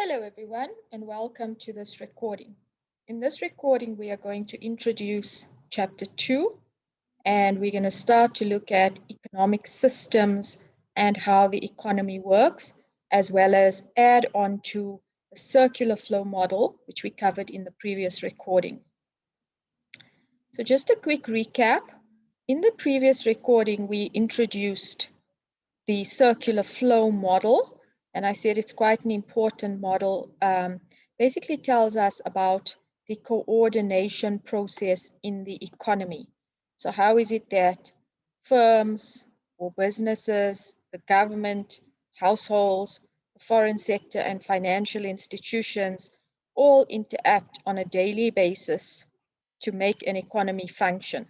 Hello everyone and welcome to this recording. In this recording we are going to introduce chapter 2 and we're going to start to look at economic systems and how the economy works, as well as add on to the circular flow model which we covered in the previous recording. So just a quick recap. In the previous recording we introduced the circular flow model, and I said it's quite an important model. Basically tells us about the coordination process in the economy. So how is it that firms or businesses, the government, households, the foreign sector and financial institutions all interact on a daily basis to make an economy function?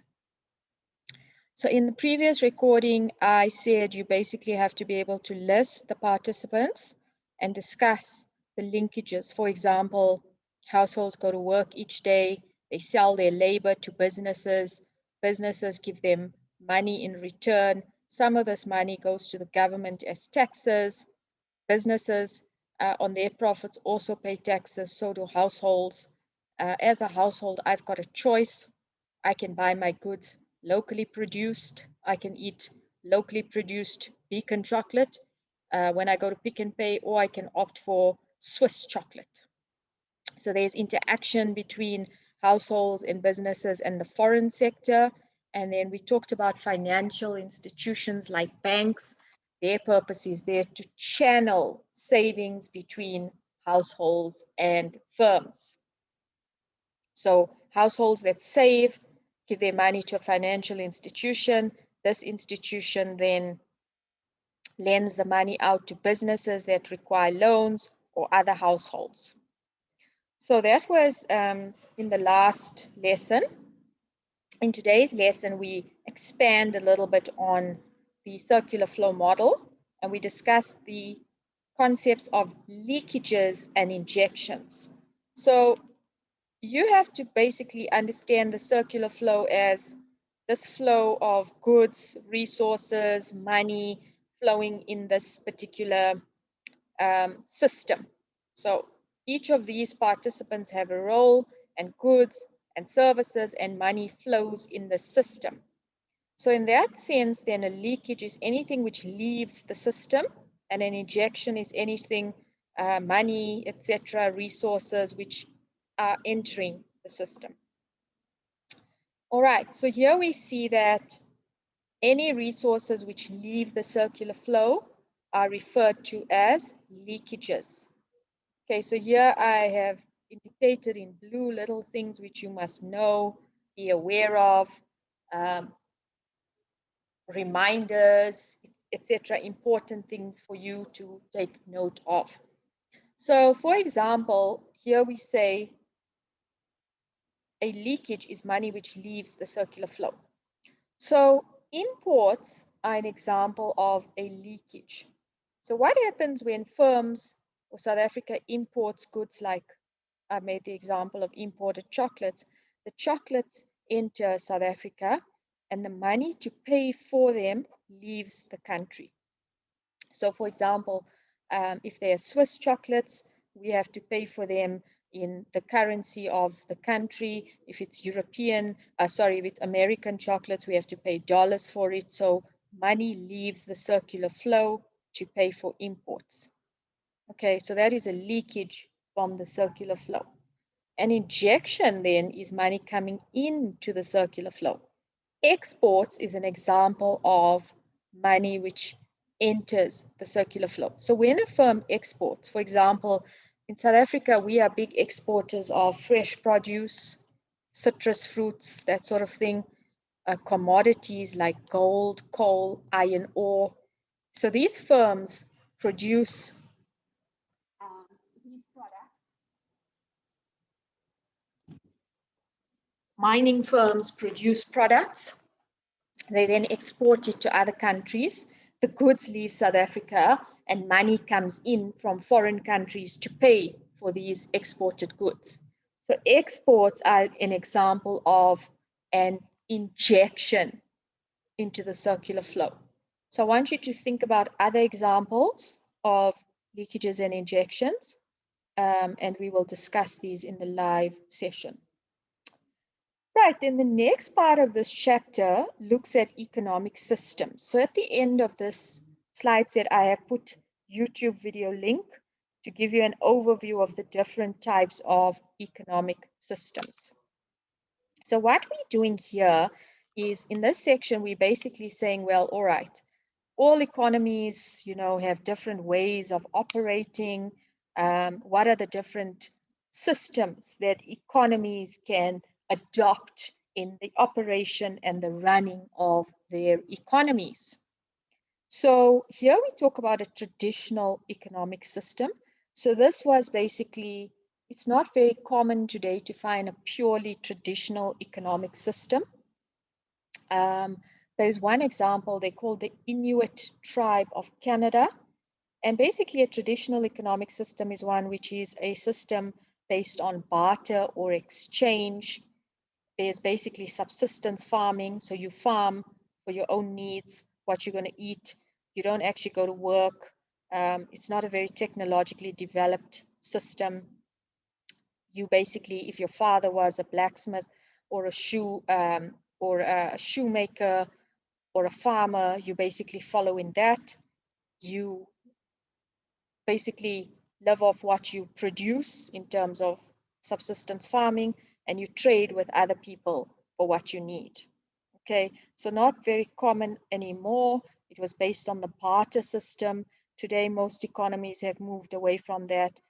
So in the previous recording, I said you basically have to be able to list the participants and discuss the linkages. For example, households go to work each day, they sell their labor to businesses, businesses give them money in return. Some of this money goes to the government as taxes. Businesses on their profits also pay taxes, so do households. As a household, I've got a choice. I can buy my goods locally produced. I can eat locally produced Beacon chocolate when I go to Pick n Pay, or I can opt for Swiss chocolate. So there's interaction between households and businesses and the foreign sector. And then we talked about financial institutions like banks. Their purpose is there to channel savings between households and firms. So households that save give their money to a financial institution. This institution then lends the money out to businesses that require loans or other households. So that was in the last lesson. In today's lesson, we expand a little bit on the circular flow model, and we discuss the concepts of leakages and injections. So you have to basically understand the circular flow as this flow of goods, resources, money flowing in this particular system. So each of these participants have a role, and goods and services and money flows in the system. So in that sense, then a leakage is anything which leaves the system, and an injection is anything, money, etc., resources which are entering the system. All right, so here we see that any resources which leave the circular flow are referred to as leakages. Okay, so here I have indicated in blue little things which you must know, be aware of, reminders, etc., important things for you to take note of. So for example, here we say a leakage is money which leaves the circular flow. So imports are an example of a leakage. So what happens when firms or South Africa imports goods like, I made the example of imported chocolates. The chocolates enter South Africa and the money to pay for them leaves the country. So for example, if they are Swiss chocolates, we have to pay for them in the currency of the country. If it's if it's American chocolates, we have to pay dollars for it. So money leaves the circular flow to pay for imports. Okay, so that is a leakage from the circular flow. An injection then is money coming into the circular flow. Exports is an example of money which enters the circular flow. So when a firm exports, for example, in South Africa, we are big exporters of fresh produce, citrus fruits, that sort of thing, commodities like gold, coal, iron ore. So these firms produce these products. Mining firms produce products. They then export it to other countries. The goods leave South Africa and money comes in from foreign countries to pay for these exported goods. So exports are an example of an injection into the circular flow. So I want you to think about other examples of leakages and injections. and we will discuss these in the live session. Right, then the next part of this chapter looks at economic systems. So at the end of this slide set, I have put YouTube video link to give you an overview of the different types of economic systems. So what we're doing here is in this section, we're basically saying, well, all right, all economies, have different ways of operating. What are the different systems that economies can adopt in the operation and the running of their economies? So here we talk about a traditional economic system. So this was basically, it's not very common today to find a purely traditional economic system. There's one example, they call the Inuit tribe of Canada. And basically a traditional economic system is one which is a system based on barter or exchange. There's basically subsistence farming. So you farm for your own needs, what you're going to eat. You don't actually go to work. It's not a very technologically developed system. You basically, if your father was a blacksmith or a shoemaker or a farmer, you basically follow in that. You basically live off what you produce in terms of subsistence farming, and you trade with other people for what you need. Okay, so not very common anymore. It was based on the barter system. Today, most economies have moved away from that.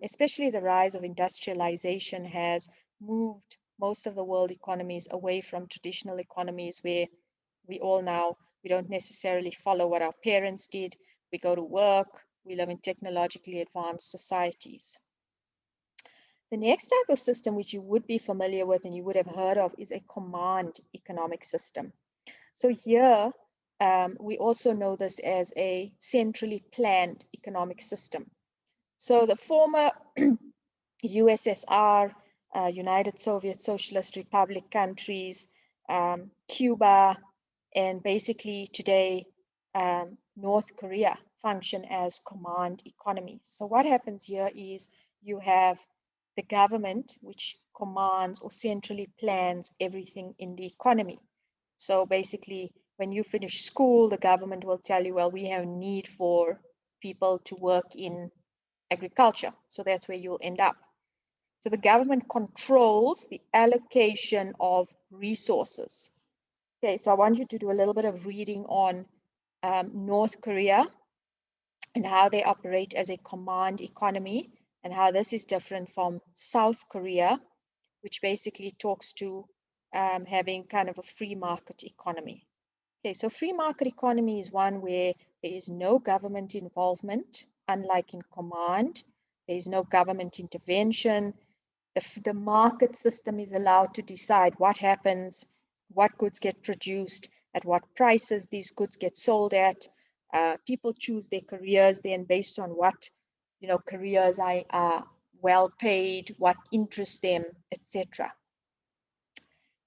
Especially the rise of industrialization has moved most of the world economies away from traditional economies where we don't necessarily follow what our parents did. We go to work, we live in technologically advanced societies. The next type of system which you would be familiar with and you would have heard of is a command economic system. So here, we also know this as a centrally planned economic system. So the former USSR, United Soviet Socialist Republic countries, Cuba, and basically today, North Korea function as command economies. So what happens here is you have the government which commands or centrally plans everything in the economy. So basically, when you finish school, the government will tell you, well, we have a need for people to work in agriculture. So that's where you'll end up. So the government controls the allocation of resources. Okay, so I want you to do a little bit of reading on North Korea and how they operate as a command economy and how this is different from South Korea, which basically talks to having kind of a free market economy. Okay, so free market economy is one where there is no government involvement, unlike in command. There is no government intervention. The market system is allowed to decide what happens, what goods get produced, at what prices these goods get sold at. People choose their careers then based on what careers are well paid, what interests them, etc.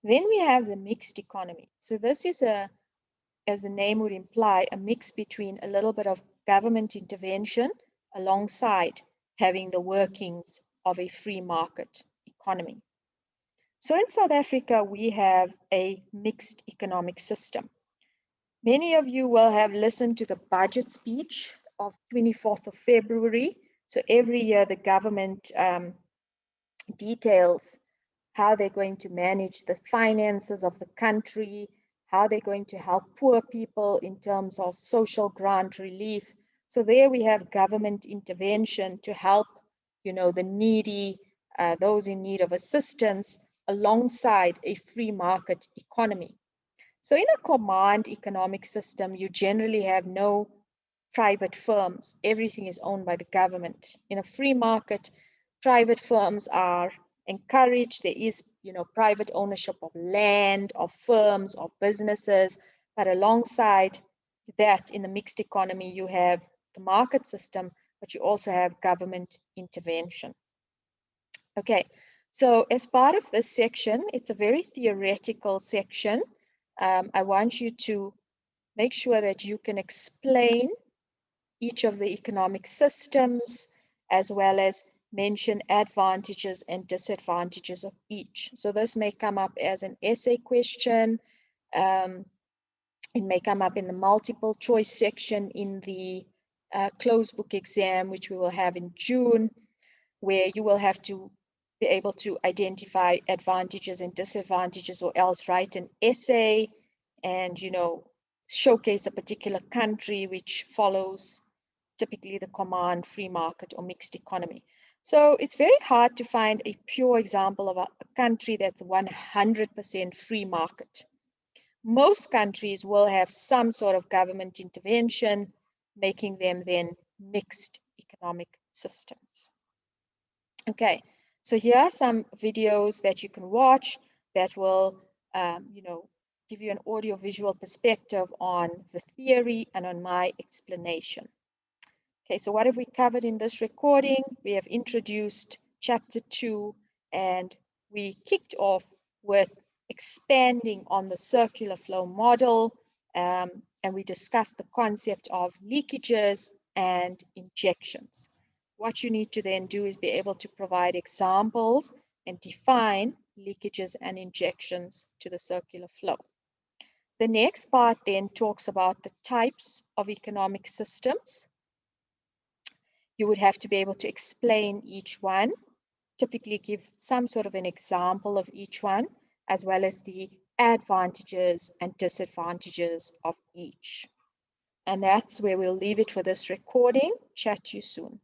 Then we have the mixed economy. So this is as the name would imply, a mix between a little bit of government intervention alongside having the workings of a free market economy. So in South Africa, we have a mixed economic system. Many of you will have listened to the budget speech of 24th of February. So every year the government details how they're going to manage the finances of the country, how they're going to help poor people in terms of social grant relief. So there we have government intervention to help, the needy, those in need of assistance alongside a free market economy. So in a command economic system, you generally have no private firms. Everything is owned by the government. In a free market, private firms are encouraged. There is, private ownership of land, of firms, of businesses. But alongside that, in the mixed economy, you have the market system, but you also have government intervention. Okay, so as part of this section, it's a very theoretical section. I want you to make sure that you can explain each of the economic systems, as well as mention advantages and disadvantages of each. So this may come up as an essay question. It may come up in the multiple choice section in the closed book exam, which we will have in June, where you will have to be able to identify advantages and disadvantages, or else write an essay and, you know, showcase a particular country which follows typically the command free market or mixed economy. So it's very hard to find a pure example of a country that's 100% free market. Most countries will have some sort of government intervention, making them then mixed economic systems. Okay, so here are some videos that you can watch that will, you know, give you an audio-visual perspective on the theory and on my explanation. Okay, so what have we covered in this recording? We have introduced chapter 2, and we kicked off with expanding on the circular flow model, and we discussed the concept of leakages and injections. What you need to then do is be able to provide examples and define leakages and injections to the circular flow. The next part then talks about the types of economic systems. You would have to be able to explain each one, typically give some sort of an example of each one, as well as the advantages and disadvantages of each. And that's where we'll leave it for this recording. Chat to you soon.